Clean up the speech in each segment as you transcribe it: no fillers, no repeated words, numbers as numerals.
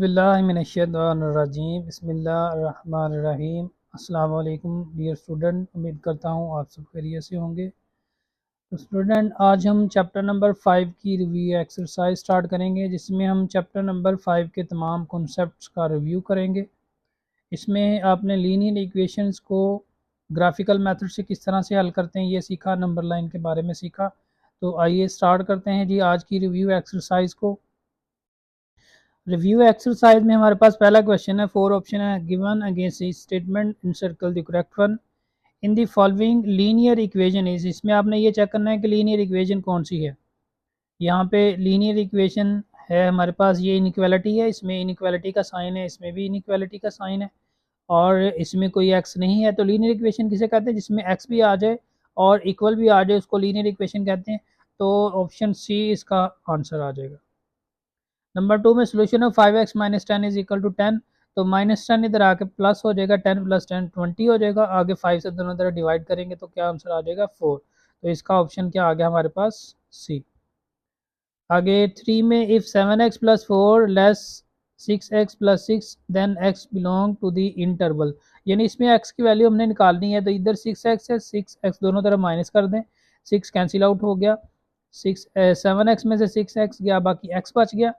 बिस्मिल्लाहिर्रहमानिर्रहीम बिस्मिल्लाहिर्रहमानिर्रहीम। अस्सलाम वालेकुम डियर स्टूडेंट, उम्मीद करता हूँ आप सब खैरियत से होंगे। तो स्टूडेंट, आज हम चैप्टर नंबर 5 की रिव्यू एक्सरसाइज स्टार्ट करेंगे, जिसमें हम चैप्टर नंबर 5 के तमाम कॉन्सेप्ट्स का रिव्यू करेंगे। इसमें आपने लीनियर इक्वेशंस को ग्राफिकल मेथड से किस तरह से हल करते हैं ये सीखा, नंबर लाइन के बारे में सीखा। तो आइए स्टार्ट करते हैं जी आज की रिव्यू एक्सरसाइज को। रिव्यू एक्सरसाइज में हमारे पास पहला क्वेश्चन है, 4 ऑप्शन है। Given against statement encircle the correct one in the following linear equation is. इसमें आपने ये चेक करना है कि लीनियर इक्वेशन कौन सी है। यहाँ पे लीनियर इक्वेशन है हमारे पास, ये इनइक्वालिटी है, इसमें इनइक्वालिटी का साइन है, इसमें भी इनइक्वालिटी का साइन है और इसमें कोई एक्स नहीं है। तो लीनियर इक्वेशन किसे कहते हैं? जिसमें एक्स भी आ जाए और इक्वल भी आ जाए उसको लीनियर इक्वेशन कहते हैं। तो ऑप्शन सी इसका आंसर आ जाएगा। नंबर 2 में solution of 5x minus 10 is equal to 10। तो माइनस 10 इधर आके प्लस हो जाएगा, 10 प्लस 10 20 हो जाएगा। आगे 5 से दोनों तरफ डिवाइड करेंगे तो क्या आंसर आ जाएगा? 4। तो इसका ऑप्शन क्या आ गया हमारे पास? सी। आगे 3 में if 7x plus 4 less 6x plus 6 then x belong to the interval. यानी इसमें x की वैल्यू हमने निकालनी है। तो इधर 6x है, 6x दोनों तरफ माइनस कर दें, 6 कैंसिल आउट हो गया, 7x में से 6x गया, बाकी x बच गया।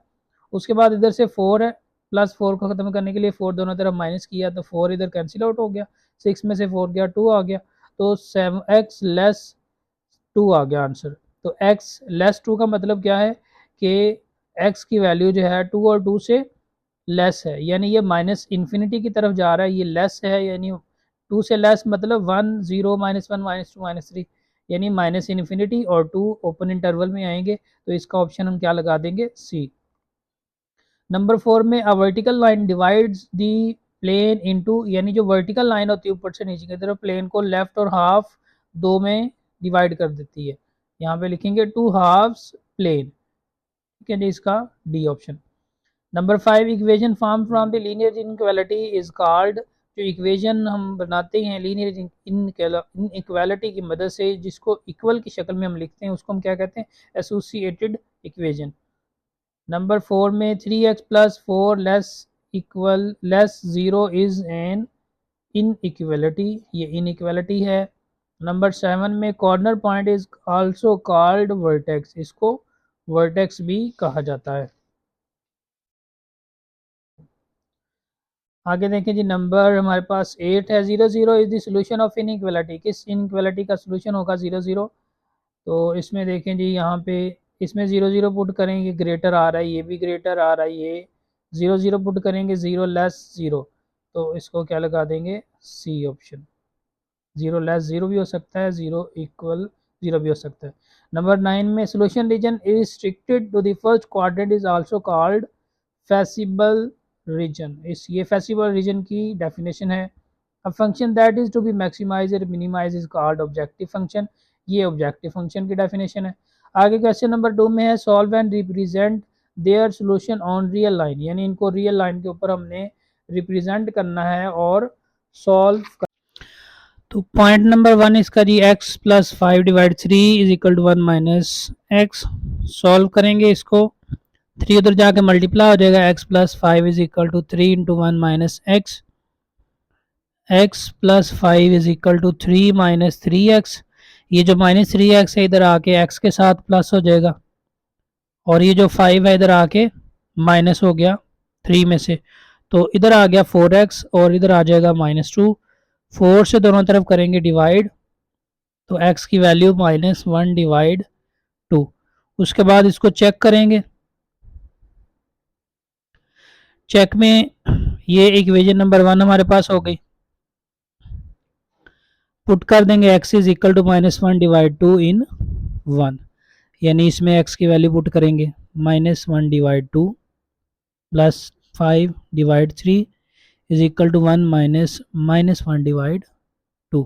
उसके बाद इधर से 4 है, प्लस 4 को ख़त्म करने के लिए 4 दोनों तरफ माइनस किया तो 4 इधर कैंसिल आउट हो गया, 6 में से 4 गया, 2 आ गया। तो 7x लेस 2 आ गया आंसर। तो x लेस 2 का मतलब क्या है कि x की वैल्यू जो है 2 और 2 से लेस है, यानी ये माइनस इन्फिनिटी की तरफ जा रहा है, ये लेस है, यानी 2 से लेस मतलब 1 0 -1 -2 -3, यानी माइनस इन्फिनिटी और 2 ओपन इंटरवल में आएंगे। तो इसका ऑप्शन हम क्या लगा देंगे? सी। नंबर 4 में a vertical line divides the plane into, यानी जो वर्टिकल लाइन होती है ऊपर से नीचे की तरफ प्लेन को लेफ्ट और हाफ दो में डिवाइड कर देती है। यहाँ पे लिखेंगे 2 हाफ्स प्लेन। ठीक है जी, इसका D option. Number 5 equation form from the linear inequality is called. जो इक्वेशन हम बनाते हैं लीनियर इनइक्वालिटी की मदद से, जिसको इक्वल की शक्ल में हम लिखते हैं, उसको हम क्या कहते हैं? Associated equation. नंबर 4 में 3x plus 4 less 0 is an inequality, ये इनइक्वालिटी है। नंबर 7 में corner point is also called vertex, इसको वर्टेक्स भी कहा जाता है। आगे देखें जी, नंबर हमारे पास 8 है, 0 0 is the solution of inequality. किस इनइक्वालिटी का सोल्यूशन होगा? 0 0। तो इसमें देखें जी, यहाँ पे इसमें 0 0 पुट करेंगे, ग्रेटर आ रहा है, ये भी ग्रेटर आ रहा है, ये 0 0 पुट करेंगे, 0 लेस 0। तो इसको क्या लगा देंगे? C option. 0 लेस 0 भी हो सकता है, 0 इक्वल 0 भी हो सकता है। नंबर 9 में solution region is restricted to the first quadrant is also called feasible region. इस ये फेसिबल रीजन की डेफिनेशन है। A function that is to be maximize और minimize is called objective function. ये ऑब्जेक्टिव फंक्शन की definition है। आगे question number 2 में है, solve and represent their solution on real line. यानी इनको रियल लाइन के ऊपर हमने रिप्रेजेंट करना है और सॉल्व कर। तो पॉइंट नंबर 1 इसका जी, x plus 5 divide 3 is equal to 1 minus x. Solve करेंगे इसको, 3 उधर जाके मल्टीप्लाई हो जाएगा, x plus 5 is equal to 3 into 1 minus x. x plus 5 is equal to 3 minus 3x। ये जो माइनस 3x है इधर आके x के साथ प्लस हो जाएगा और ये जो 5 है इधर आके माइनस हो गया 3 में से। तो इधर आ गया 4x और इधर आ जाएगा -2। 4 से दोनों तरफ करेंगे डिवाइड, तो x की वैल्यू -1 डिवाइड 2। उसके बाद इसको चेक करेंगे, चेक में ये इक्वेशन नंबर 1 हमारे पास हो गई। पुट कर देंगे x is equal to -1 divide 2 in 1, यानी इसमें x की वैल्यू पुट करेंगे -1 divide 2 plus 5 divide 3 is equal to 1 -1 divide 2।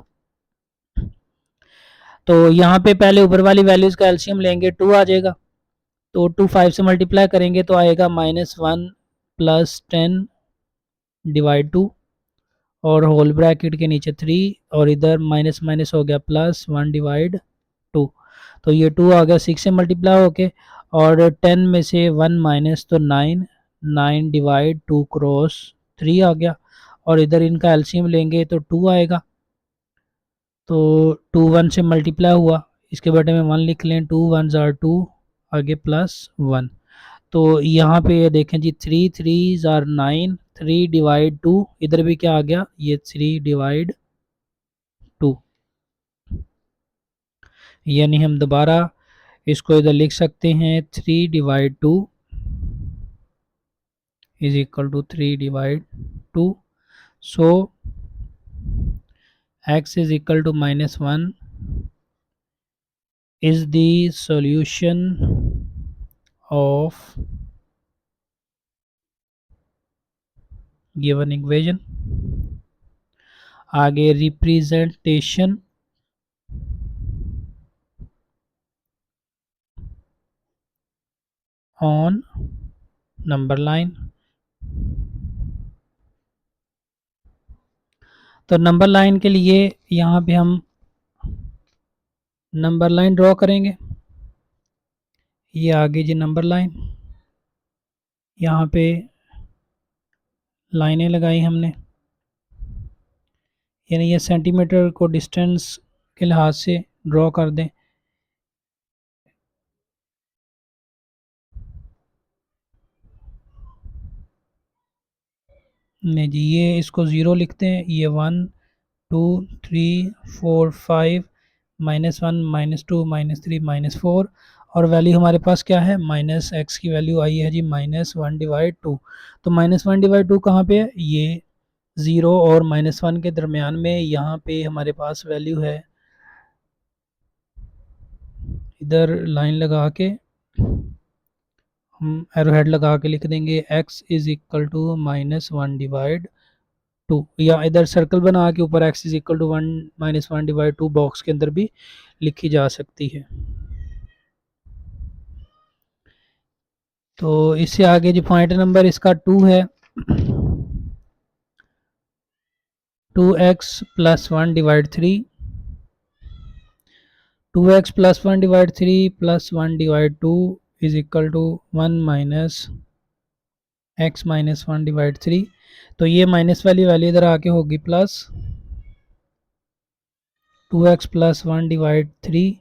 तो यहाँ पे पहले ऊपर वाली वैल्यूज का एलसीएम लेंगे, 2 आ जाएगा। तो 2 5 से मल्टीप्लाई करेंगे तो आएगा -1 प्लस 10 डिवाइड 2 और होल ब्रैकेट के नीचे 3 और इधर माइनस माइनस हो गया +1 डिवाइड 2। तो ये 2 आ गया 6 से मल्टीप्लाई होके और 10 में से 1 माइनस तो 9, 9 डिवाइड 2 क्रॉस 3 आ गया, और इधर इनका एलसीएम लेंगे तो 2 आएगा, तो 2 1 से मल्टीप्लाई हुआ, इसके बटे में 1 लिख लें, 2 1 ज़ार 2, आगे +1। तो यहाँ पे ये देखें जी 3 3 ज़ार 9, 3 डिवाइड 2, इधर भी क्या आ गया, ये 3 डिवाइड 2, यानी हम दोबारा इसको इधर लिख सकते हैं 3 divide 2 is equal to 3 divide 2। So x is equal to -1 is the solution of given equation। आगे रिप्रेजेंटेशन ऑन नंबर लाइन। तो नंबर लाइन के लिए यहाँ पे हम नंबर लाइन ड्रॉ करेंगे, ये आगे जी नंबर लाइन, यहाँ पे लाइनें लगाई हमने, यानी ये सेंटीमीटर को डिस्टेंस के लिहाज से ड्रॉ कर दें। नहीं जी, ये इसको ज़ीरो लिखते हैं, ये 1 2 3 4 5 -1 -2 -3 -4, और वैल्यू हमारे पास क्या है, -x की वैल्यू आई है जी -1 डिवाइड 2। तो -1 डिवाइड 2 कहाँ पे है, ये 0 और -1 के दरमियान में, यहाँ पे हमारे पास वैल्यू है, इधर लाइन लगा के हम एरो हेड लगा के लिख देंगे x is equal to -1 divide 2, या इधर सर्कल बना के ऊपर x is equal to 1 -1 divide 2 box के अंदर भी लिखी जा सकती है। तो इससे आगे जो पॉइंट नंबर इसका 2 है, 2x + 1 divide 3, 2x + 1 divide 3 + 1 divide 2 is equal to 1 - x - 1 divide 3। तो ये माइनस वाली वैल्यू इधर आके होगी प्लस 2x + 1 डिवाइड 3,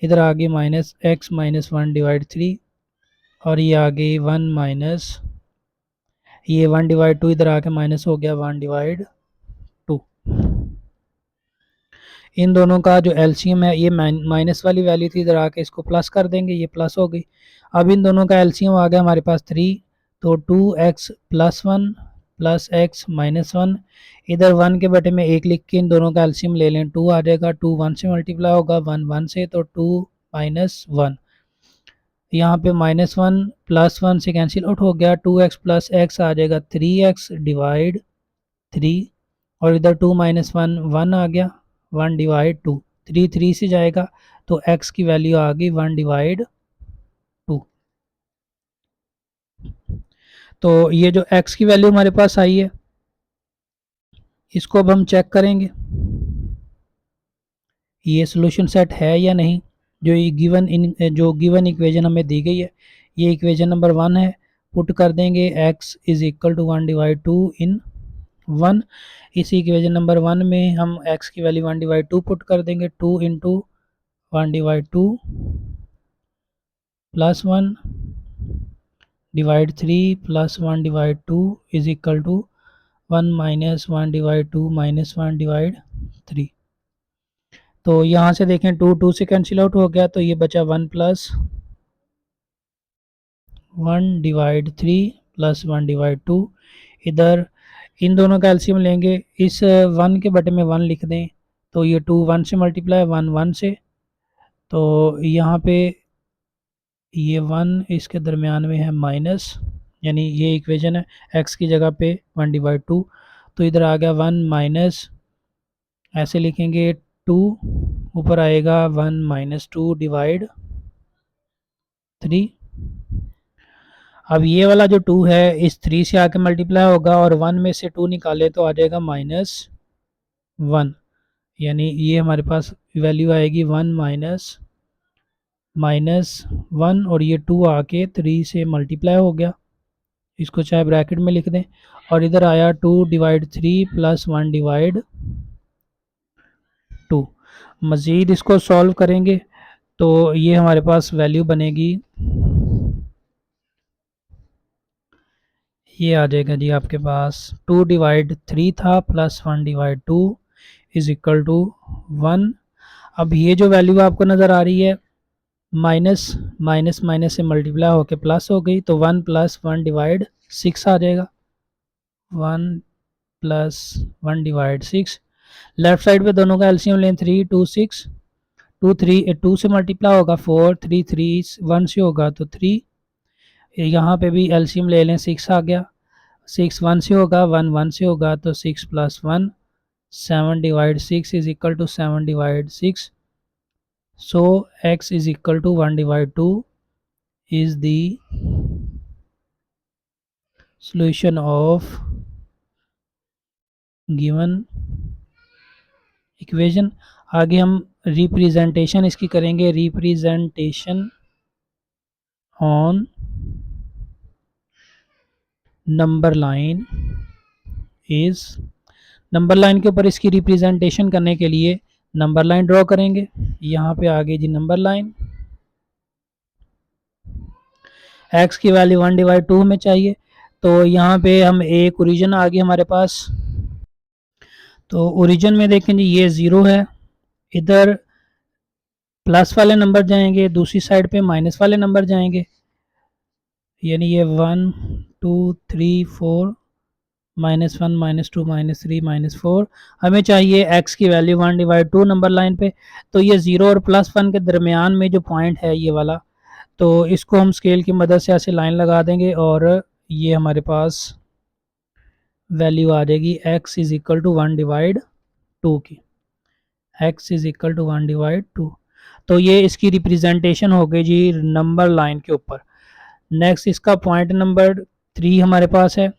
इधर आगे -x - 1 डिवाइड 3, और ये आगे 1 माइनस, ये 1 डिवाइड 2 इधर आके माइनस हो गया 1 डिवाइड 2। इन दोनों का जो एलसीएम है, ये माइनस वाली वैल्यू थी, इधर आके इसको प्लस कर देंगे, ये प्लस हो गई। अब इन दोनों का एलसीएम आ गया हमारे पास 3, तो 2x + 1 + x - 1, इधर 1 के बटे में 1 लिख के इन दोनों का एलसीएम ले लें, 2 आ जाएगा, 2 1 से मल्टीप्लाई होगा, 1 1 से, तो 2 - 1, यहाँ पे -1 + 1 से कैंसिल आउट हो गया, 2x + x आ जाएगा 3x डिवाइड 3, और इधर 2 - 1 1 आ गया, 1 डिवाइड 2, 3 3 से जाएगा, तो x की वैल्यू आ गई 1 डिवाइड 2। तो ये जो x की वैल्यू हमारे पास आई है, इसको अब हम चेक करेंगे ये सोल्यूशन सेट है या नहीं। जो ये गिवन इक्वेशन हमें दी गई है, ये इक्वेशन नंबर 1 है, पुट कर देंगे x is equal to 1 divide 2 in 1। इसी इक्वेशन नंबर 1 में हम x की वैल्यू 1 डिवाइड 2 पुट कर देंगे, 2 into 1 divide 2 plus 1 divide 3 plus 1 divide 2 is equal to 1 minus 1 divide 2 minus 1 divide 3। तो यहाँ से देखें 2 2 से कैंसिल आउट हो गया, तो ये बचा 1 प्लस 1 डिवाइड 3 प्लस 1 डिवाइड 2। इधर इन दोनों का एलसीएम लेंगे, इस 1 के बटे में 1 लिख दें, तो ये 2 1 से मल्टीप्लाई, 1 1 से, तो यहाँ पे ये 1 इसके दरमियान में है माइनस, यानी ये इक्वेशन है, x की जगह पे 1 डिवाइड 2, तो इधर आ गया 1 माइनस, ऐसे लिखेंगे 2, ऊपर आएगा 1 माइनस 2 डिवाइड 3। अब ये वाला जो 2 है इस 3 से आके मल्टीप्लाई होगा, और 1 में से 2 निकाले तो आ जाएगा -1, यानी ये हमारे पास वैल्यू आएगी 1 -1, और ये 2 आके 3 से मल्टीप्लाई हो गया, इसको चाहे ब्रैकेट में लिख दें, और इधर आया 2/3 + 1/2। मज़ीद इसको सॉल्व करेंगे तो ये हमारे पास वैल्यू बनेगी, ये आ जाएगा जी आपके पास 2/3 था + 1/2 इज इक्वल टू 1। अब ये जो वैल्यू आपको नज़र आ रही है माइनस माइनस माइनस से मल्टीप्लाई होके प्लस हो गई, तो 1 + 1/6 आ जाएगा। 1 + 1/6। लेफ्ट साइड पे दोनों का एलसीएम लें, 3 2 6, 2 3 2 से मल्टीप्लाई होगा 4, 3 3 1 से होगा तो 3, यहाँ पे भी एलसीएम ले लें, 6 आ गया, 6 1 से होगा, 1 1 से होगा तो 6 + 1, 7/6 is equal to 7/6। So x is equal to 1/2 is the solution of given equation। आगे हम रिप्रेजेंटेशन इसकी करेंगे, representation on number line is, number line के ऊपर इसकी रिप्रेजेंटेशन करने के लिए नंबर लाइन ड्रॉ करेंगे। यहाँ पे आ गई जी नंबर लाइन, x की वैल्यू 1/2 में चाहिए, तो यहाँ पे हम एक ओरिजिन आ गई हमारे पास, तो ओरिजिन में देखें जी ये 0 है, इधर प्लस वाले नंबर जाएंगे, दूसरी साइड पे माइनस वाले नंबर जाएंगे, यानी ये 1 2 3 4 -1 -2 -3 -4। हमें चाहिए x की वैल्यू 1/2 नंबर लाइन पे, तो ये 0 और +1 के दरमियान में जो पॉइंट है ये वाला, तो इसको हम स्केल की मदद से ऐसे लाइन लगा देंगे और ये हमारे पास वैल्यू आ जाएगी x इज इक्वल टू 1/2 की, x इज इक्वल टू 1/2। तो ये इसकी रिप्रेजेंटेशन हो गई जी नंबर लाइन के ऊपर। नेक्स्ट इसका पॉइंट नंबर 3 हमारे पास है,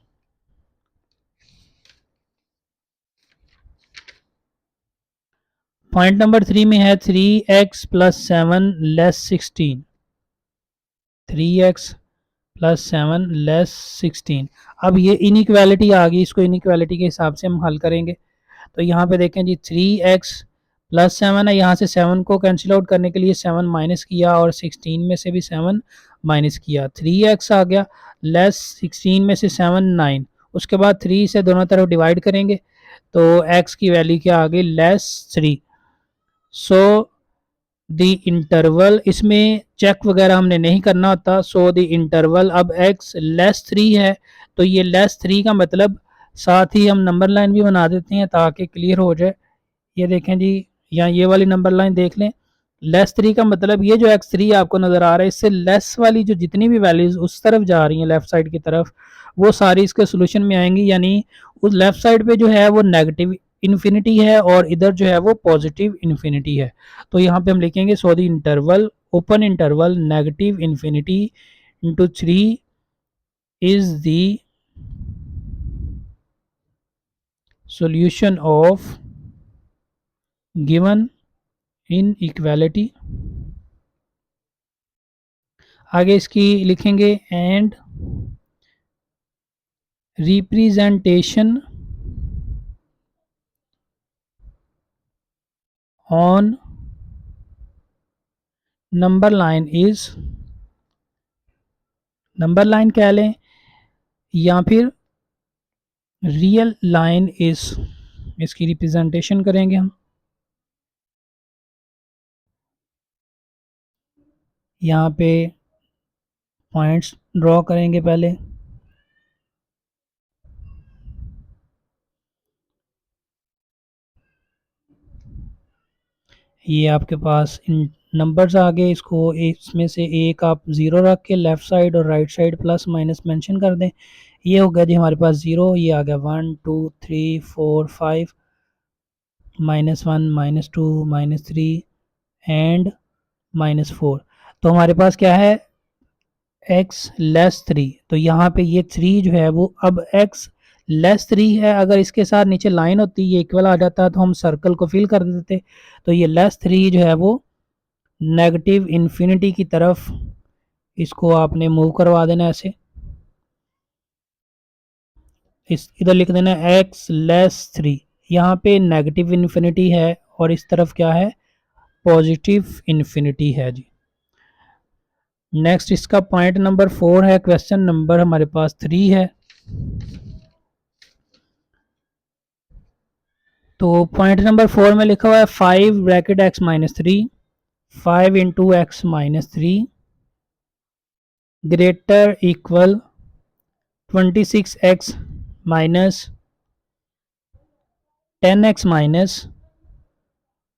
पॉइंट नंबर 3 में है 3x + 7 < 16, 3x + 7 < 16। अब ये इनइक्वालिटी आ गई, इसको इनइक्वालिटी के हिसाब से हम हल करेंगे। तो यहाँ पे देखें जी 3x + 7 है, यहाँ से 7 को कैंसिल आउट करने के लिए 7 माइनस किया और 16 में से भी 7 माइनस किया, 3x आ गया, लेस 16 में से 7 9, उसके बाद 3 से दोनों तरफ डिवाइड करेंगे तो x की वैल्यू क्या आ गई <3। सो द इंटरवल, इसमें चेक वगैरह हमने नहीं करना होता, सो द इंटरवल अब x <3 है, तो ये <3 का मतलब साथ ही हम नंबर लाइन भी बना देते हैं ताकि क्लियर हो जाए। ये देखें जी, यहाँ ये वाली नंबर लाइन देख लें, <3 का मतलब ये जो x3 आपको नज़र आ रहा है, इससे लेस वाली जो जितनी भी वैल्यूज उस तरफ जा रही हैं लेफ्ट साइड की तरफ, वो सारी इसके सोल्यूशन में आएंगी, यानी उस लेफ्ट साइड पे जो है वो नेगेटिव इन्फिनिटी है और इधर जो है वो पॉजिटिव इन्फिनिटी है। तो यहाँ पे हम लिखेंगे so the interval, open interval negative infinity into 3 is the solution of given inequality। आगे इसकी लिखेंगे and representation on number line is, number line कह लें या फिर रियल लाइन इज, इसकी रिप्रेजेंटेशन करेंगे हम। यहाँ पे पॉइंट्स ड्रॉ करेंगे पहले, ये आपके पास इन नंबर्स आ गए, इसको इसमें से एक आप 0 रख के लेफ़्ट साइड और right side plus minus mention कर दें। ये हो गया जी हमारे पास 0, ये आ गया 1 2 3 4 5 -1 -2 -3 एंड -4। तो हमारे पास क्या है x <3, तो यहाँ पे ये 3 जो है वो अब x <3 है, अगर इसके साथ नीचे लाइन होती ये इक्वल आ जाता तो हम सर्कल को फिल कर देते, तो ये <3 जो है वो नेगेटिव इन्फिनिटी की तरफ इसको आपने मूव करवा देना ऐसे। इस इधर लिख देना x <3। यहाँ पे नेगेटिव इन्फिनिटी है और इस तरफ क्या है, पॉजिटिव इन्फिनिटी है जी। नेक्स्ट इसका पॉइंट नंबर 4 है, क्वेश्चन नंबर हमारे पास 3 है। तो पॉइंट नंबर 4 में लिखा हुआ है 5 bracket x-3 5 into x-3 greater equal 26x minus 10x minus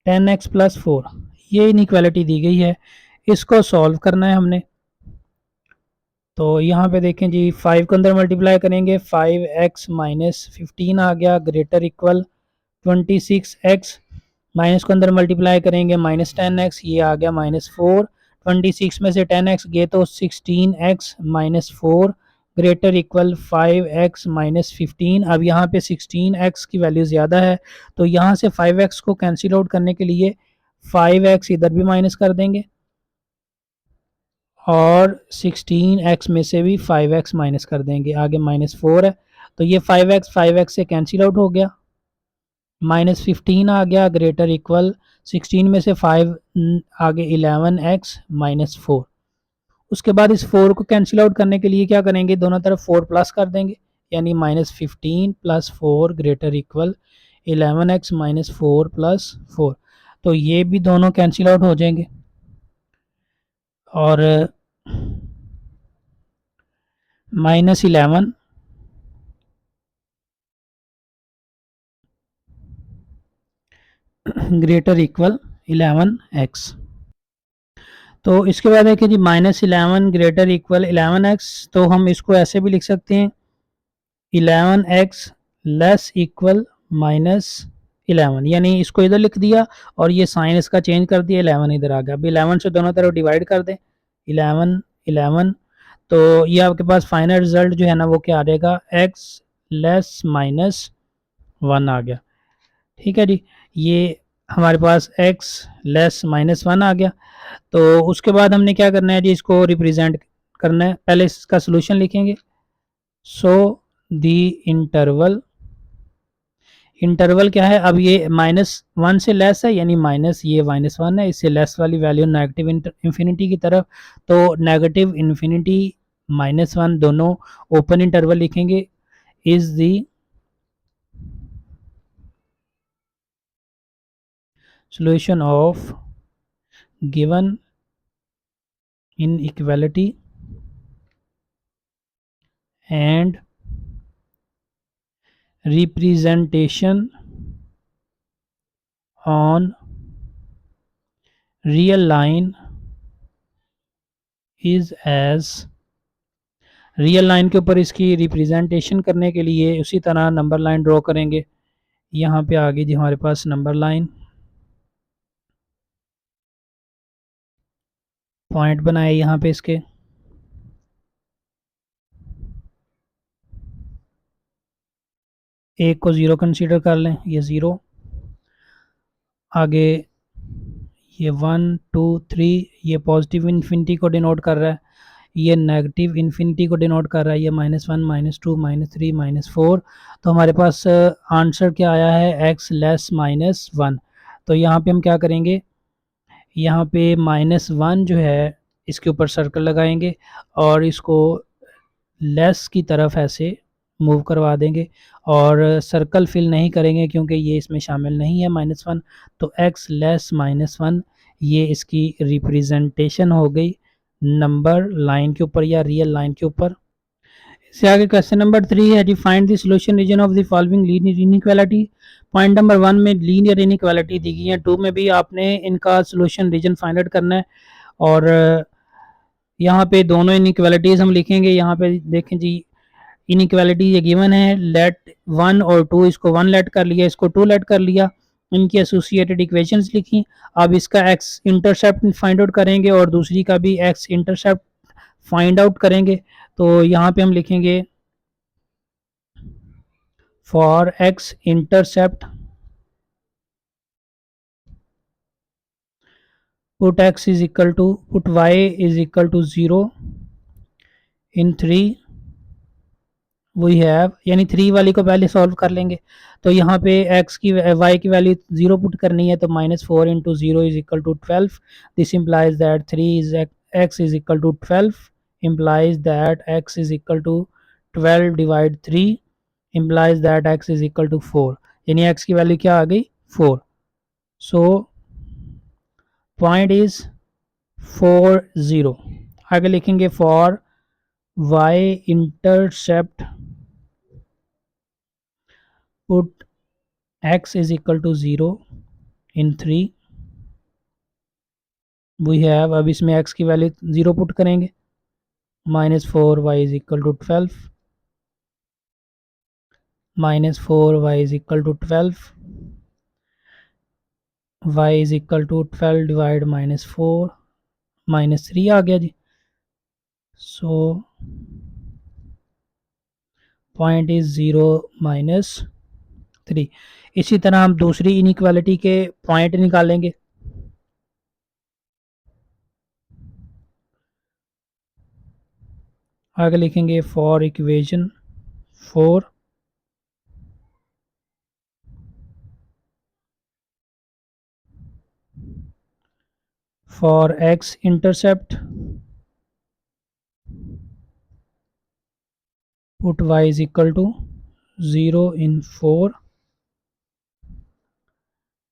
10x plus 4। ये इनइक्वालिटी दी गई है, इसको सॉल्व करना है हमने। तो यहाँ पे देखें जी, 5 को अंदर मल्टीप्लाई करेंगे, 5x माइनस 15 आ गया ग्रेटर इक्वल 26x, माइनस को अंदर मल्टीप्लाई करेंगे -10x, ये आ गया -4। 26 में से 10x गए तो 16x minus 4 greater equal 5x minus 15। अब यहाँ पे 16x की वैल्यू ज़्यादा है, तो यहाँ से 5x को कैंसिल आउट करने के लिए 5x इधर भी माइनस कर देंगे और 16x में से भी 5x माइनस कर देंगे, आगे -4 है तो ये 5x से कैंसिल आउट हो गया, -15 आ गया ग्रेटर इक्वल 16 में से 5 आगे 11x माइनस 4। उसके बाद इस 4 को कैंसिल आउट करने के लिए क्या करेंगे, दोनों तरफ 4 प्लस कर देंगे, यानी -15 plus 4 greater equal 11x minus 4 plus 4। तो ये भी दोनों कैंसिल आउट हो जाएंगे और -11 ग्रेटर इक्वल 11x। तो इसके बाद है कि जी -11 ग्रेटर इक्वल 11x, तो हम इसको ऐसे भी लिख सकते हैं 11x लेस इक्वल -11, यानी इसको इधर लिख दिया और ये साइन इसका चेंज कर दिया, 11 इधर आ गया। अब 11 से दोनों तरफ डिवाइड कर दें, 11 11, तो ये आपके पास फाइनल रिजल्ट जो है ना वो क्या आ जाएगा, x लेस -1 आ गया। ठीक है जी, ये हमारे पास x लेस -1 आ गया। तो उसके बाद हमने क्या करना है जी, इसको रिप्रेजेंट करना है। पहले इसका सोल्यूशन लिखेंगे। सो दी इंटरवल क्या है, अब ये -1 से लेस है, यानी माइनस ये -1 है, इससे लेस वाली वैल्यू नेगेटिव इन्फिनिटी की तरफ, तो नेगेटिव इन्फिनिटी -1 दोनों ओपन इंटरवल लिखेंगे, is the solution of given inequality and representation on real line is as। Real line के ऊपर इसकी रिप्रेजेंटेशन करने के लिए उसी तरह नंबर लाइन ड्रॉ करेंगे। यहाँ पे आ गई जी हमारे पास नंबर लाइन, पॉइंट बनाए यहाँ पे इसके, एक को 0 कंसीडर कर लें, ये 0, आगे ये 1 2 3, ये पॉजिटिव इन्फिनिटी को डिनोट कर रहा है, ये नेगेटिव इन्फिनिटी को डिनोट कर रहा है, ये -1 -2 -3 -4। तो हमारे पास आंसर क्या आया है, x लेस -1। तो यहाँ पे हम क्या करेंगे, यहाँ पे -1 जो है इसके ऊपर सर्कल लगाएंगे और इसको लेस की तरफ ऐसे मूव करवा देंगे और सर्कल फिल नहीं करेंगे क्योंकि ये इसमें शामिल नहीं है -1। तो x लेस -1 ये इसकी रिप्रेजेंटेशन हो गई नंबर लाइन के ऊपर या रियल लाइन के ऊपर। इससे आगे क्वेश्चन नंबर 3 है जी, find the solution region of the following linear inequality. Point number 1 में लीनियर इनइक्वालिटी दी गई है, 2 में भी आपने इनका सॉल्यूशन रीजन फाइंड आउट करना है और यहाँ पे दोनों इनइक्वालिटीज हम लिखेंगे। यहाँ पे देखें जी, इनइक्वालिटी ये गिवन है, लेट 1 और 2, इसको 1 लेट कर लिया, इसको 2 लेट कर लिया, इनकी एसोसिएटेड इक्वेशंस लिखी। अब इसका x इंटरसेप्ट फाइंड आउट करेंगे और दूसरी का भी x इंटरसेप्ट फाइंड आउट करेंगे। तो यहाँ पे हम लिखेंगे for x intercept put x is equal to put y is equal to 0 in 3 we have, यानी 3 वाली को पहले सॉल्व कर लेंगे। तो यहाँ पे एक्स की वाई की वैल्यू 0 पुट करनी है, तो -4 into 0 is equal to 12। This implies that 3 is x is equal to 12, implies that x is equal to 12 divide 3, implies that x is equal to 4, यानी एक्स की वैल्यू क्या आ गई 4। So point is 40। आगे लिखेंगे for y intercept put x is equal to 0 in 3, we have, अब इसमें x की वैल्यू 0 पुट करेंगे, -4y is equal to 12, -4y is equal to 12, y is equal to 12 divide -4, -3 आ गया जी। सो पॉइंट इज 0 -3। इसी तरह हम दूसरी इनइक्वालिटी के पॉइंट निकालेंगे। आगे लिखेंगे for equation 4 for x intercept put y is equal to 0 in 4,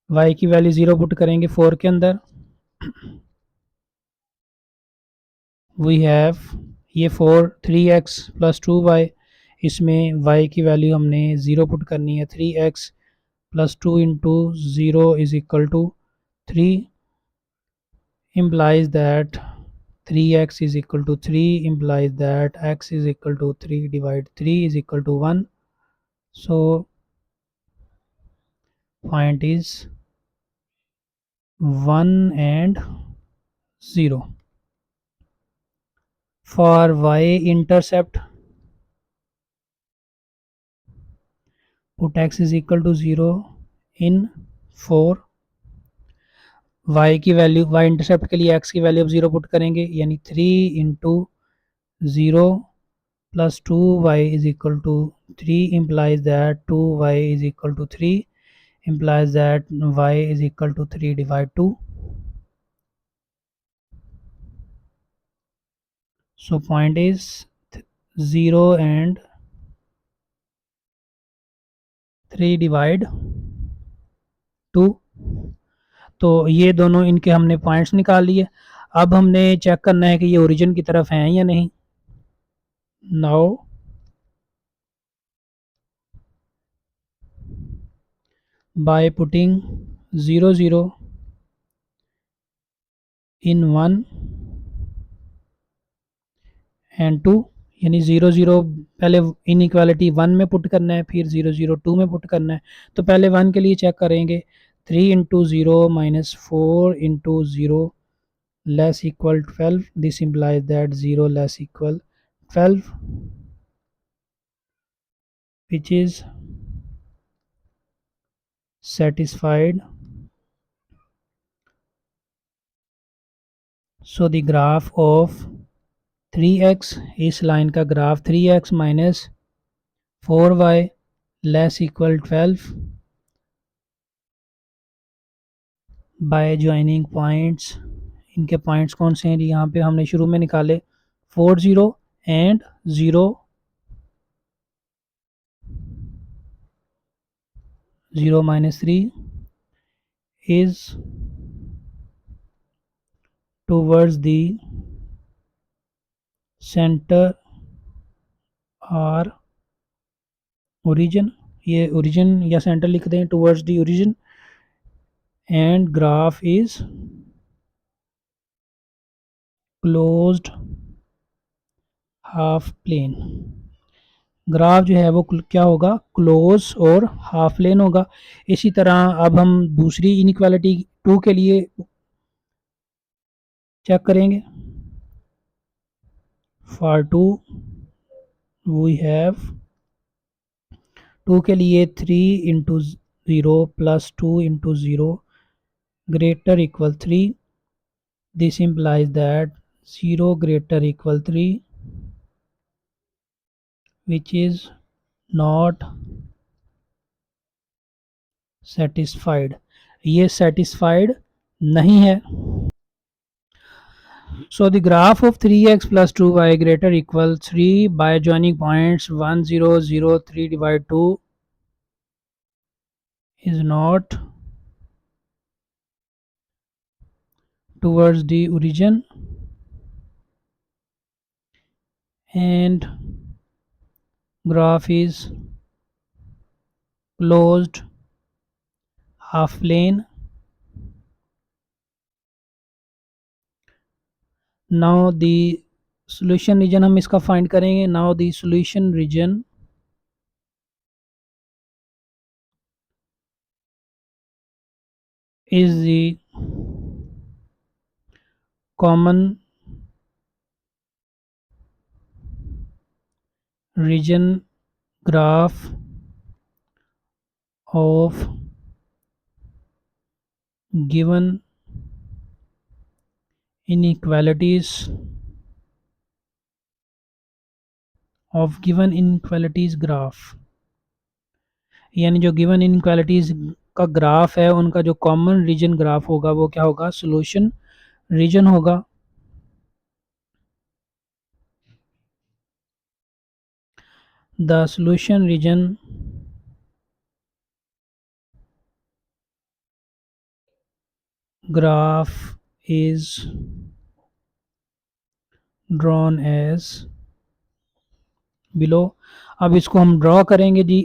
y की वैल्यू 0 पुट करेंगे 4 के अंदर, वी हैव, ये 4 3x प्लस 2y, इसमें y की वैल्यू हमने 0 पुट करनी है, 3x plus 2 into 0 is equal to 3, implies that 3x is equal to 3, implies that x is equal to 3 divide 3 is equal to 1. So point is 1 and 0. For y intercept put x is equal to 0 in 4, y की value, y intercept के लिए x की value अब 0 put करेंगे, यानी 3 into 0 plus 2y is equal to 3, implies that 2y is equal to 3, implies that y is equal to 3 divide 2. So point is 0 and 3 divide 2। तो ये दोनों इनके हमने पॉइंट्स निकाल लिए। अब हमने चेक करना है कि ये ओरिजिन की तरफ हैं या नहीं। Now by putting 0 0 in 1 and 2, यानी 0 0 पहले इनइक्वालिटी 1 में पुट करना है, फिर 0 0 2 में पुट करना है। तो पहले 1 के लिए चेक करेंगे, 3 into 0 minus 4 into 0 less equal 12, this implies that 0 less equal 12, which is satisfied. So the graph of 3x, इस लाइन का graph 3x minus 4y less equal 12 by joining points. इनके पॉइंट्स कौन से हैं जी, यहाँ पे हमने शुरू में निकाले 4 0 and 0 0 -3 is towards the center or origin, ये origin या center लिख दें, towards the origin, and graph is closed half plane। Graph जो है वो क्या होगा, क्लोज और हाफ प्लेन होगा। इसी तरह अब हम दूसरी इनइक्वालिटी 2 के लिए चेक करेंगे। फॉर 2 वी हैव, 2 के लिए 3 into 0 plus 2 into 0 greater equal 3, this implies that 0 greater equal 3, which is not satisfied, ये satisfied नहीं है. So the graph of 3x plus 2y greater equal 3 by joining points 1 0 0 3 divide 2 is not towards the origin and graph is closed half plane. Now the solution region हम इसका find करेंगे. Now the solution region is the common region graph of given inequalities graph, यानी जो given inequalities का graph है उनका जो common reason graph होगा वो क्या होगा, सॉल्यूशन रीजन होगा. The solution region graph is drawn as below. अब इसको हम ड्रॉ करेंगे जी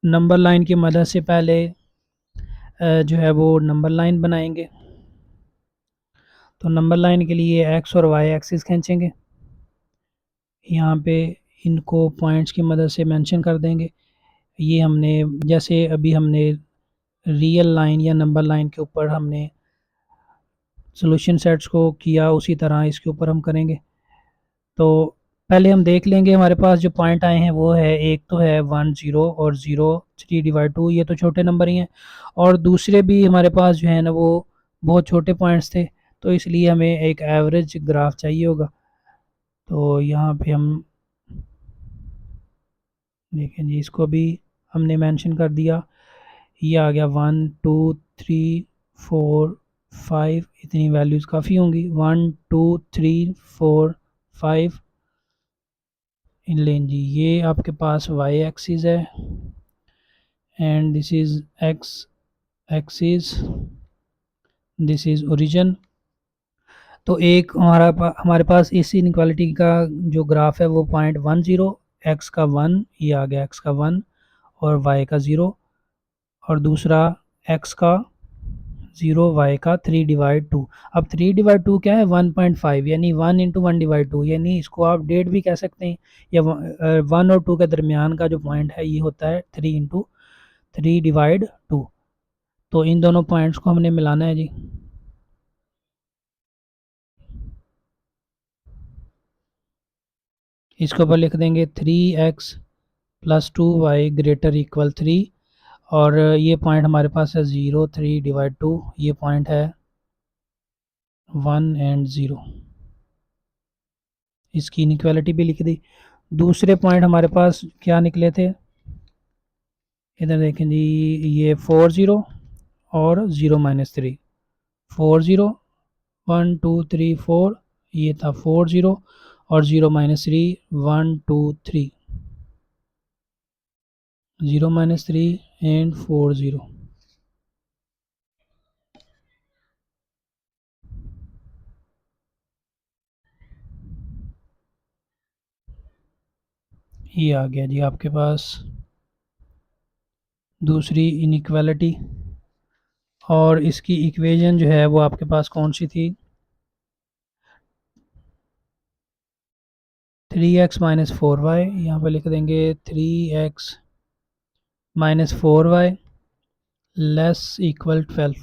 नंबर लाइन की मदद से. पहले जो है वो नंबर लाइन बनाएंगे. तो नंबर लाइन के लिए एक्स और वाई एक्सिस खींचेंगे. यहाँ पे इनको पॉइंट्स की मदद से मेंशन कर देंगे. ये हमने जैसे अभी हमने रियल लाइन या नंबर लाइन के ऊपर हमने सॉल्यूशन सेट्स को किया उसी तरह इसके ऊपर हम करेंगे. तो पहले हम देख लेंगे हमारे पास जो पॉइंट आए हैं वो है, एक तो है 1 0 और 0 3 डिवाइड 2, ये तो छोटे नंबर ही हैं. और दूसरे भी हमारे पास जो है ना वो बहुत छोटे पॉइंट्स थे. तो इसलिए हमें एक एवरेज ग्राफ चाहिए होगा. तो यहाँ पे हम देखें जी, इसको भी हमने मेंशन कर दिया. ये आ गया 1 2 3 4 5, इतनी वैल्यूज़ काफ़ी होंगी. 1 2 3 4 5 लें जी. ये आपके पास वाई एक्सिस है and this is x axis, this is origin. तो एक हमारे पास इस इनक्वालिटी का जो ग्राफ है वो पॉइंट 1 0, एक्स का 1, ये आ गया एक्स का 1 और वाई का 0. और दूसरा एक्स का 0 वाई का 3 डिवाइड 2. अब 3 डिवाइड 2 क्या है, 1.5, यानी 1 इंटू 1 डिवाइड 2, यानी इसको आप डेट भी कह सकते हैं. या 1 और 2 के दरमियान का जो पॉइंट है ये होता है 3 इंटू 3 डिवाइड 2. तो इन दोनों पॉइंट्स को हमने मिलाना है जी. इसके ऊपर लिख देंगे 3x plus 2y greater equal 3. और ये पॉइंट हमारे पास है 0 3 डिवाइड 2, ये पॉइंट है 1 एंड 0. इसकी इनइक्वालिटी भी लिख दी. दूसरे पॉइंट हमारे पास क्या निकले थे, इधर देखें जी, ये 4 0 और 0 -3. 4 0 1 2 3 4, ये था 4 0 और 0 -3 1 2 3, 0 -3 एंड 4 0. ये आ गया जी आपके पास दूसरी इनइक्वालिटी. और इसकी इक्वेशन जो है वो आपके पास कौन सी थी, 3x माइनस 4y. यहाँ पर लिख देंगे 3x minus 4y less equal 12.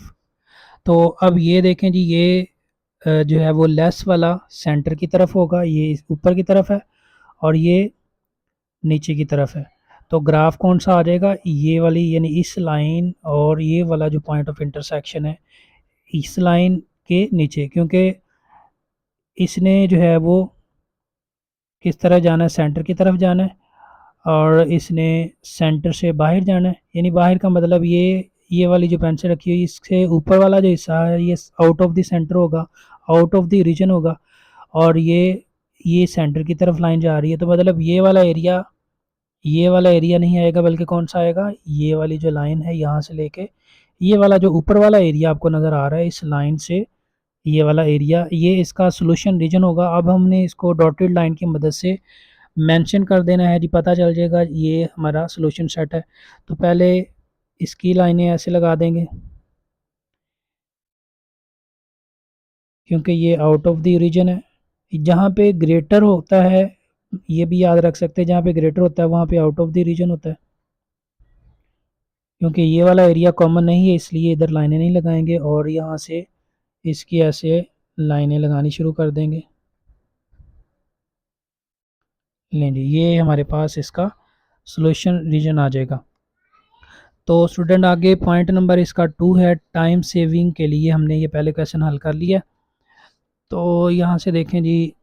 तो अब ये देखें जी, ये जो है वो लेस वाला सेंटर की तरफ होगा, ये ऊपर की तरफ है और ये नीचे की तरफ है. तो ग्राफ कौन सा आ जाएगा, ये वाली, यानी इस लाइन और ये वाला जो पॉइंट ऑफ इंटरसेक्शन है इस लाइन के नीचे, क्योंकि इसने जो है वो किस तरह जाना है, सेंटर की तरफ जाना है. और इसने सेंटर से बाहर जाना है, यानी बाहर का मतलब ये वाली जो पेंसिल रखी हुई है इससे ऊपर वाला जो हिस्सा है ये आउट ऑफ द सेंटर होगा, आउट ऑफ द रीजन होगा, और ये सेंटर की तरफ लाइन जा रही है, तो मतलब ये वाला एरिया नहीं आएगा, बल्कि कौन सा आएगा, ये वाली जो लाइन है यहाँ से लेके ये वाला जो ऊपर वाला एरिया आपको नज़र आ रहा है इस लाइन से, ये वाला एरिया ये इसका सोल्यूशन रीजन होगा। अब हमने इसको डॉटेड लाइन की मदद से मेंशन कर देना है जी, पता चल जाएगा ये हमारा सोल्यूशन सेट है। तो पहले इसकी लाइनें ऐसे लगा देंगे क्योंकि ये आउट ऑफ द रीजन है। जहाँ पे ग्रेटर होता है ये भी याद रख सकते हैं, जहाँ पे ग्रेटर होता है वहाँ पे आउट ऑफ द रीजन होता है। क्योंकि ये वाला एरिया कॉमन नहीं है इसलिए इधर लाइनें नहीं लगाएंगे, और यहाँ से इसकी ऐसे लाइनें लगानी शुरू कर देंगे। लें जी, ये हमारे पास इसका सॉल्यूशन रीजन आ जाएगा। तो स्टूडेंट आगे पॉइंट नंबर इसका 2 है, टाइम सेविंग के लिए हमने ये पहले क्वेश्चन हल कर लिया। तो यहाँ से देखें जी,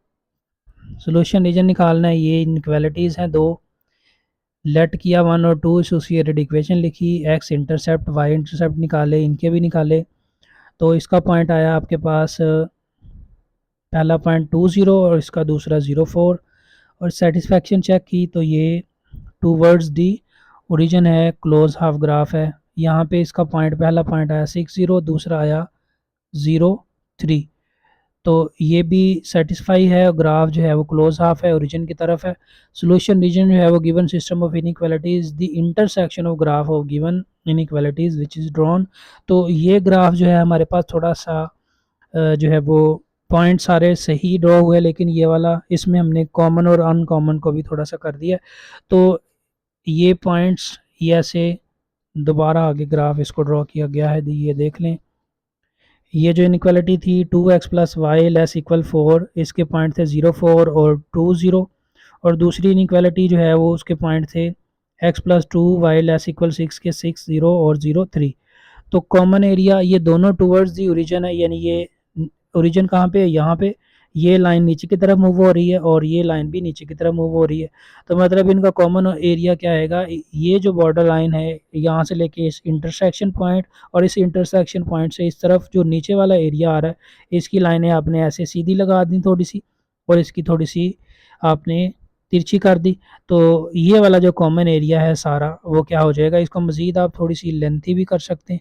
सॉल्यूशन रीजन निकालना है, ये इनइक्वालिटीज़ हैं दो, लेट किया 1 और 2, एसोसिएटेड इक्वेशन लिखी, एक्स इंटरसेप्ट वाई इंटरसेप्ट निकाले, इनके भी निकाले। तो इसका पॉइंट आया आपके पास पहला पॉइंट 20 और इसका दूसरा 04, और सेटिस्फैक्शन चेक की तो ये टूवर्ड्स दी ओरिजिन है, क्लोज हाफ ग्राफ है। यहाँ पे इसका पॉइंट पहला पॉइंट आया 60, दूसरा आया 03, तो ये भी सेटिस्फाई है, ग्राफ जो है वो क्लोज हाफ है, ओरिजिन की तरफ है। सोल्यूशन रीजन जो है वो given system of inequalities the intersection of graph of given inequalities which is drawn. तो ये ग्राफ जो है हमारे पास थोड़ा सा जो है वो पॉइंट सारे सही ड्रॉ हुए, लेकिन ये वाला इसमें हमने कॉमन और अनकॉमन को भी थोड़ा सा कर दिया। तो ये पॉइंट्स ये ऐसे दोबारा आगे ग्राफ इसको ड्रॉ किया गया है, ये देख लें। ये जो इनक्वालिटी थी 2x plus y less equal 4, इसके पॉइंट थे 04 और 20, और दूसरी इनक्वालिटी जो है वो उसके पॉइंट थे x plus 2 y less equal 6 के 60 और 03। तो कॉमन एरिया ये दोनों टूवर्ड्स दी ओरिजिन है, यानी ये ओरिजिन कहाँ पे है, यहाँ पे ये लाइन नीचे की तरफ मूव हो रही है और ये लाइन भी नीचे की तरफ मूव हो रही है। तो मतलब इनका कॉमन एरिया क्या आएगा, ये जो बॉर्डर लाइन है यहाँ से लेके इस इंटरसेक्शन पॉइंट और इस इंटरसेक्शन पॉइंट से इस तरफ जो नीचे वाला एरिया आ रहा है इसकी लाइनें आपने ऐसे सीधी लगा दी थोड़ी सी, और इसकी थोड़ी सी आपने तिरछी कर दी। तो ये वाला जो कॉमन एरिया है सारा वो क्या हो जाएगा, इसको मज़ीद आप थोड़ी सी लेंथी भी कर सकते हैं।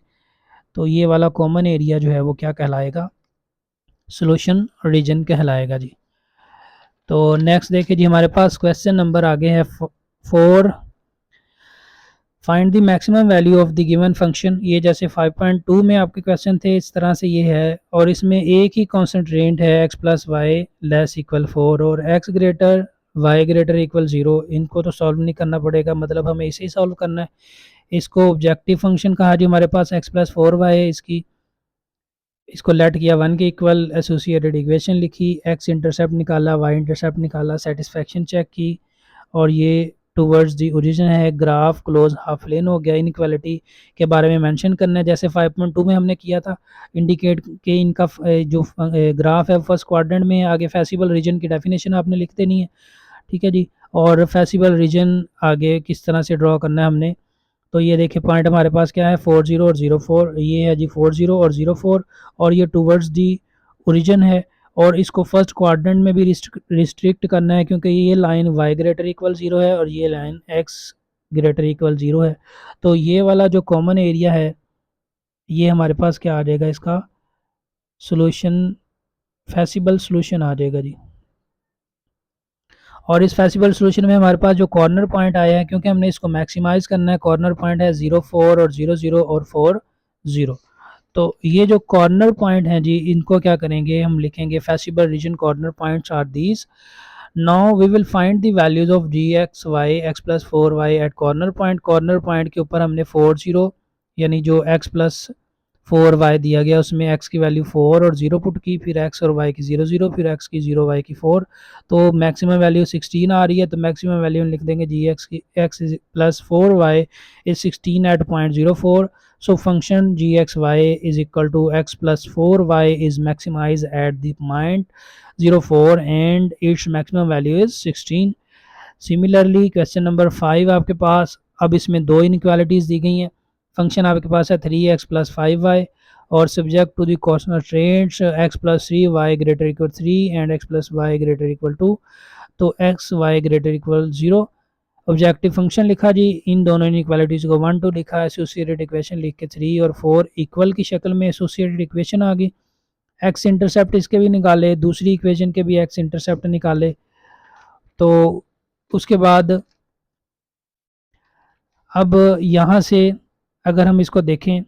तो ये वाला कॉमन एरिया जो है वो क्या कहलाएगा, सोल्यूशन रीजन कहलाएगा जी। तो नेक्स्ट देखिए जी, हमारे पास क्वेश्चन नंबर आगे है 4, find the maximum value of the given function. ये जैसे 5.2 में आपके क्वेश्चन थे इस तरह से ये है, और इसमें एक ही कॉन्सेंट्रेंट है x plus y less equal 4 और x greater y greater equal 0। इनको तो सॉल्व नहीं करना पड़ेगा, मतलब हमें इसे ही सॉल्व करना है। इसको ऑब्जेक्टिव फंक्शन कहा जी, हमारे पास x प्लस 4y है, इसको लेट किया 1 के इक्वल, एसोसिएटेड इक्वेशन लिखी, x इंटरसेप्ट निकाला, y इंटरसेप्ट निकाला, सेटिस्फैक्शन चेक की, और ये टूवर्ड्स दी ओरिजिन है, ग्राफ क्लोज हाफ प्लेन हो गया। इनक्वालिटी के बारे में मेंशन करना है जैसे 5.2 में हमने किया था, इंडिकेट के इनका जो ग्राफ है फर्स्ट क्वाड्रेंट में है। आगे फेसिबल रीजन की डेफिनेशन आपने लिख देनी है, ठीक है जी। और फेसिबल रीजन आगे किस तरह से ड्रॉ करना है हमने, तो ये देखिए पॉइंट हमारे पास क्या है 40 और 04, ये है जी 40 और 04, और ये टूवर्ड्स दी ओरिजिन है, और इसको फर्स्ट क्वाड्रेंट में भी रिस्ट्रिक्ट करना है क्योंकि ये लाइन y ग्रेटर इक्वल 0 है और ये लाइन x ग्रेटर इक्वल 0 है। तो ये वाला जो कॉमन एरिया है ये हमारे पास क्या आ जाएगा, इसका सोल्यूशन फेसिबल सोल्यूशन आ जाएगा जी। और इस फेसिबल सोल्यूशन में हमारे पास जो कॉर्नर पॉइंट आया है, क्योंकि हमने इसको मैक्सिमाइज करना है, कॉर्नर पॉइंट है 04 और 00 और 40। तो ये जो कॉर्नर पॉइंट हैं जी इनको क्या करेंगे, हम लिखेंगे feasible region corner points are these. Now we will find the values of G x y x plus 4y at corner point. Corner point के ऊपर हमने 40 यानी जो x प्लस 4y दिया गया उसमें x की वैल्यू 4 और 0 पुट की, फिर x और y की 0 फिर x की 0 y की 4। तो मैक्सिमम वैल्यू 16 आ रही है, तो मैक्सिमम वैल्यू लिख देंगे जी एक्स की x plus 4y is 16 at point 04। So function gxy is equal to x plus 4y is maximized at the point 04 and its maximum value is 16. Similarly question number 5 आपके पास, अब इसमें दो इनइक्वालिटीज़ दी गई हैं। फंक्शन आपके पास है 3x प्लस 5y और subject to the constants x plus 3y greater equal 3 and x plus y greater equal 2। तो x y greater equal 0 objective function लिखा जी, इन दोनों इनइक्वालिटीज़ को 1 2 लिखा, एसोसिएटेड इक्वेशन लिख के 3 और 4 इक्वल की शक्ल में एसोसिएटेड इक्वेशन आ गई। एक्स इंटरसेप्ट इसके भी निकाले, दूसरी इक्वेशन के भी एक्स इंटरसेप्ट निकाले। तो उसके बाद अब यहाँ से अगर हम इसको देखें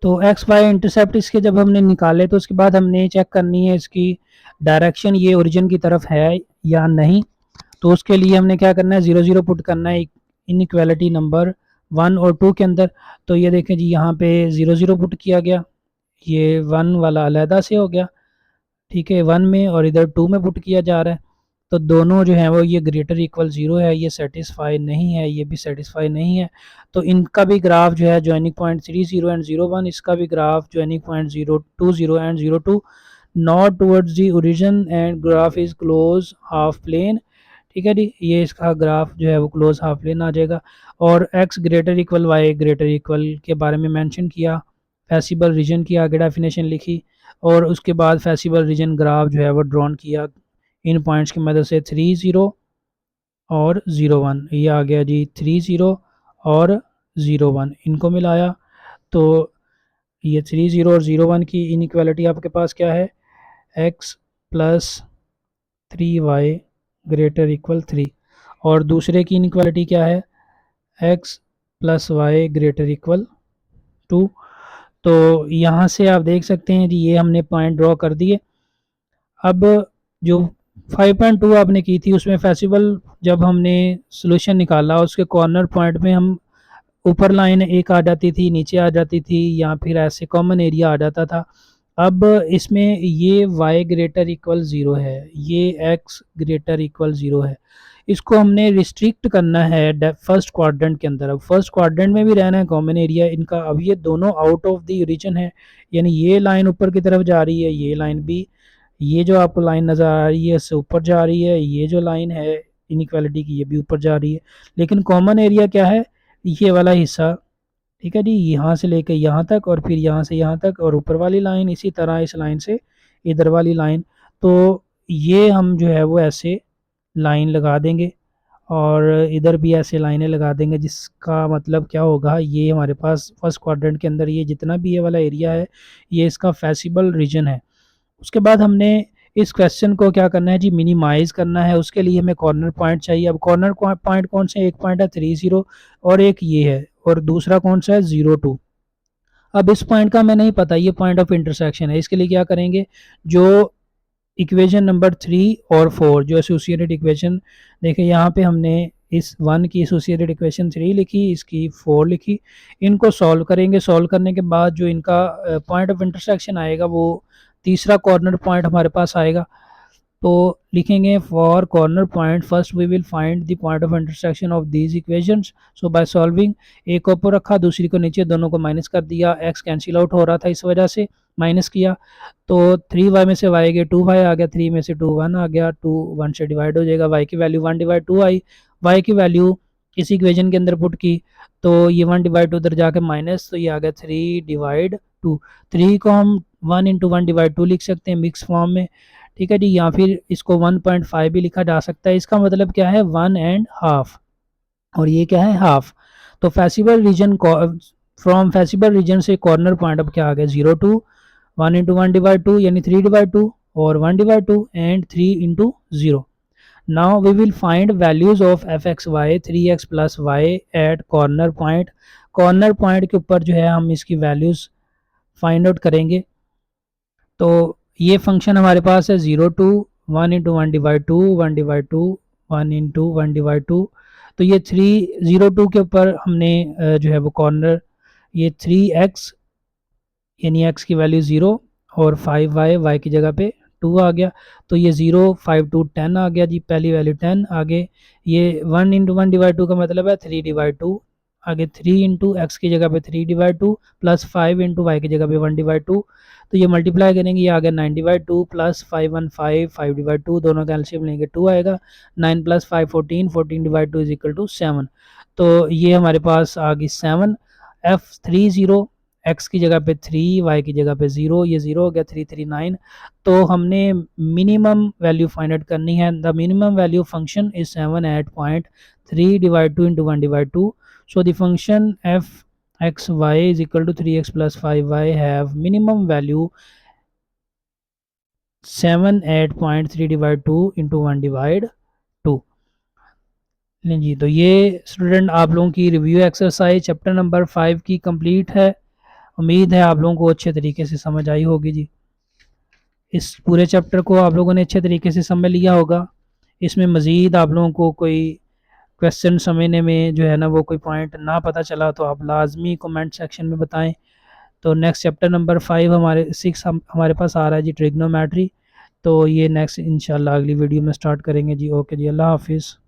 तो एक्स वाई इंटरसेप्ट इसके जब हमने निकाले तो उसके बाद हमने चेक करनी है इसकी डायरेक्शन ये ओरिजिन की तरफ है या नहीं। तो उसके लिए हमने क्या करना है, 0 0 पुट करना है इनइक्वालिटी नंबर 1 और 2 के अंदर। तो ये देखें जी, यहाँ पे 0 0 पुट किया गया, ये 1 वाला अलहदा से हो गया, ठीक है, 1 में, और इधर 2 में पुट किया जा रहा है। तो दोनों जो है वो ये ग्रेटर इक्वल 0 है, ये सेटिस्फाई नहीं है, ये भी सेटिस्फाई नहीं है। तो इनका भी ग्राफ जो है जॉइनिंग पॉइंट 30 एंड 01, इसका भी graph joining point 020 and 02 not towards the origin and graph is close half plane. ठीक है जी, ये इसका ग्राफ जो है वो क्लोज हाफ प्लेन आ जाएगा। और x greater equal y greater equal के बारे में मेंशन किया, फेसिबल रीजन की आगे डेफिनेशन लिखी, और उसके बाद फेसिबल रीजन ग्राफ जो है वो ड्रॉन किया इन पॉइंट्स की मदद से 3 0 और 01, ये आ गया जी 3 0 और 01, इनको मिलाया तो ये 3 0 और 01 की इनइक्वालिटी आपके पास क्या है, x plus 3y greater equal 3, और दूसरे की इनइक्वालिटी क्या है, x plus y greater equal 2। तो यहाँ से आप देख सकते हैं जी, ये हमने पॉइंट ड्रॉ कर दिए। अब जो 5.2 आपने की थी उसमें फेसिबल जब हमने सोल्यूशन निकाला उसके कॉर्नर पॉइंट में हम ऊपर लाइन एक आ जाती थी, नीचे आ जाती थी, या फिर ऐसे कॉमन एरिया आ जाता था। अब इसमें ये y ग्रेटर इक्वल 0 है, ये x ग्रेटर इक्वल 0 है, इसको हमने रिस्ट्रिक्ट करना है फर्स्ट क्वाड्रेंट के अंदर। अब फर्स्ट क्वाड्रेंट में भी रहना है कॉमन एरिया इनका। अब ये दोनों आउट ऑफ द रीजन है, यानी ये लाइन ऊपर की तरफ जा रही है, ये लाइन भी, ये जो आपको लाइन नज़र आ रही है इससे ऊपर जा रही है, ये जो लाइन है इनइक्वालिटी की ये भी ऊपर जा रही है। लेकिन कॉमन एरिया क्या है, ये वाला हिस्सा, ठीक है जी, यहाँ से लेकर यहाँ तक और फिर यहाँ से यहाँ तक, और ऊपर वाली लाइन इसी तरह इस लाइन से इधर वाली लाइन। तो ये हम जो है वो ऐसे लाइन लगा देंगे और इधर भी ऐसे लाइनें लगा देंगे, जिसका मतलब क्या होगा, ये हमारे पास फर्स्ट क्वाड्रेंट के अंदर ये जितना भी ये वाला एरिया है ये इसका फेसिबल रीजन है। उसके बाद हमने इस क्वेश्चन को क्या करना है जी, मिनिमाइज करना है। उसके लिए हमें कॉर्नर पॉइंट चाहिए। अब कॉर्नर पॉइंट कौन से, एक पॉइंट है 3 0 और एक ये है, और दूसरा कौन सा है 02। अब इस पॉइंट का हमें नहीं पता, ये पॉइंट ऑफ इंटरसेक्शन है। इसके लिए क्या करेंगे, जो इक्वेशन नंबर 3 और 4 जो एसोसिएटेड इक्वेशन, देखिए यहाँ पे हमने इस 1 की एसोसिएटेड इक्वेशन 3 लिखी, इसकी 4 लिखी, इनको सॉल्व करेंगे। सॉल्व करने के बाद जो इनका पॉइंट ऑफ इंटरसेक्शन आएगा वो तीसरा कॉर्नर पॉइंट हमारे पास आएगा। तो लिखेंगे for corner point first we will find the point of intersection of these equations. So by solving, एक को ऊपर रखा दूसरी को नीचे, दोनों को माइनस कर दिया, एक्स कैंसिल आउट हो रहा था इस वजह से माइनस किया। तो 3y में से y गए 2y आ गया, 3 में से 2 1 आ गया, 2 1 से डिवाइड हो जाएगा, y की वैल्यू 1 डिवाइड 2 आई, y की वैल्यू इस इक्वेशन के अंदर पुट की तो ये 1 डिवाइड 2 उधर जाके माइनस, तो ये आ गया 3 डिवाइड 2। 3 को हम 1 इंटू 1 डिवाइड 2 लिख सकते हैं मिक्स फॉर्म में, ठीक है जी, या फिर इसको 1.5 भी लिखा जा सकता है। इसका मतलब क्या है 1 एंड हाफ, और ये क्या है हाफ। तो feasible reason from feasible reason से कॉर्नर पॉइंट अब क्या आ गया 02, 1 इंटू 1 डिवाइड 2 यानी 3 डिवाइड 2 और 1 divide 2 and 3 into 0। Now we will find values of f x y 3x plus y at corner point. Corner point के ऊपर जो है हम इसकी वैल्यूज फाइंड आउट करेंगे। तो ये फंक्शन हमारे पास है 02, 1 into 1 divide 2, 1 divide 2, 1 into 1 divide 2। तो ये 302 के ऊपर हमने जो है वो कॉर्नर, ये 3x यानी x की वैल्यू 0 और 5y, y की जगह पे 2 आ गया, तो ये 0 5 2 10 आ गया जी, पहली वैल्यू 10 आगे। ये 1 इंटू 1 डिवाइड 2 का मतलब है 3 डिवाइड 2 आगे 3 इंटू एक्स की जगह पे 3/2 प्लस 5 इंटू वाई की जगह पे 1/2, तो ये मल्टीप्लाई करेंगे, ये आ गया 9/2 प्लस 5 1 5 5/2, दोनों का एलसीएम लेंगे 2 आएगा, 9 प्लस 5 14, 14/2 इज इक्वल टू 7। तो ये हमारे पास आ गई 7। F30 एक्स की जगह पे 3 वाई की जगह पे 0, ये 0 हो गया, 339। तो हमने मिनिमम वैल्यू फाइंड आउट करनी है। The minimum value function is 7 at point 3/2 into 1/2। So the function f(x,y) is equal to 3x plus 5y have minimum value 7 at point 3/2 into 1/2। जी, तो ये स्टूडेंट आप लोगों की रिव्यू एक्सरसाइज चैप्टर नंबर 5 की complete है। उम्मीद है आप लोगों को अच्छे तरीके से समझ आई होगी जी। इस पूरे चैप्टर को आप लोगों ने अच्छे तरीके से समझ लिया होगा। इसमें मज़ीद आप लोगों को कोई क्वेश्चन समझने में जो है ना वो कोई पॉइंट ना पता चला तो आप लाजमी कमेंट सेक्शन में बताएं। तो नेक्स्ट चैप्टर नंबर 5 हमारे 6 हमारे पास आ रहा है जी, ट्रिग्नोमेट्री। तो ये नेक्स्ट इंशाल्लाह अगली वीडियो में स्टार्ट करेंगे जी। ओके जी, अल्लाह हाफिज़।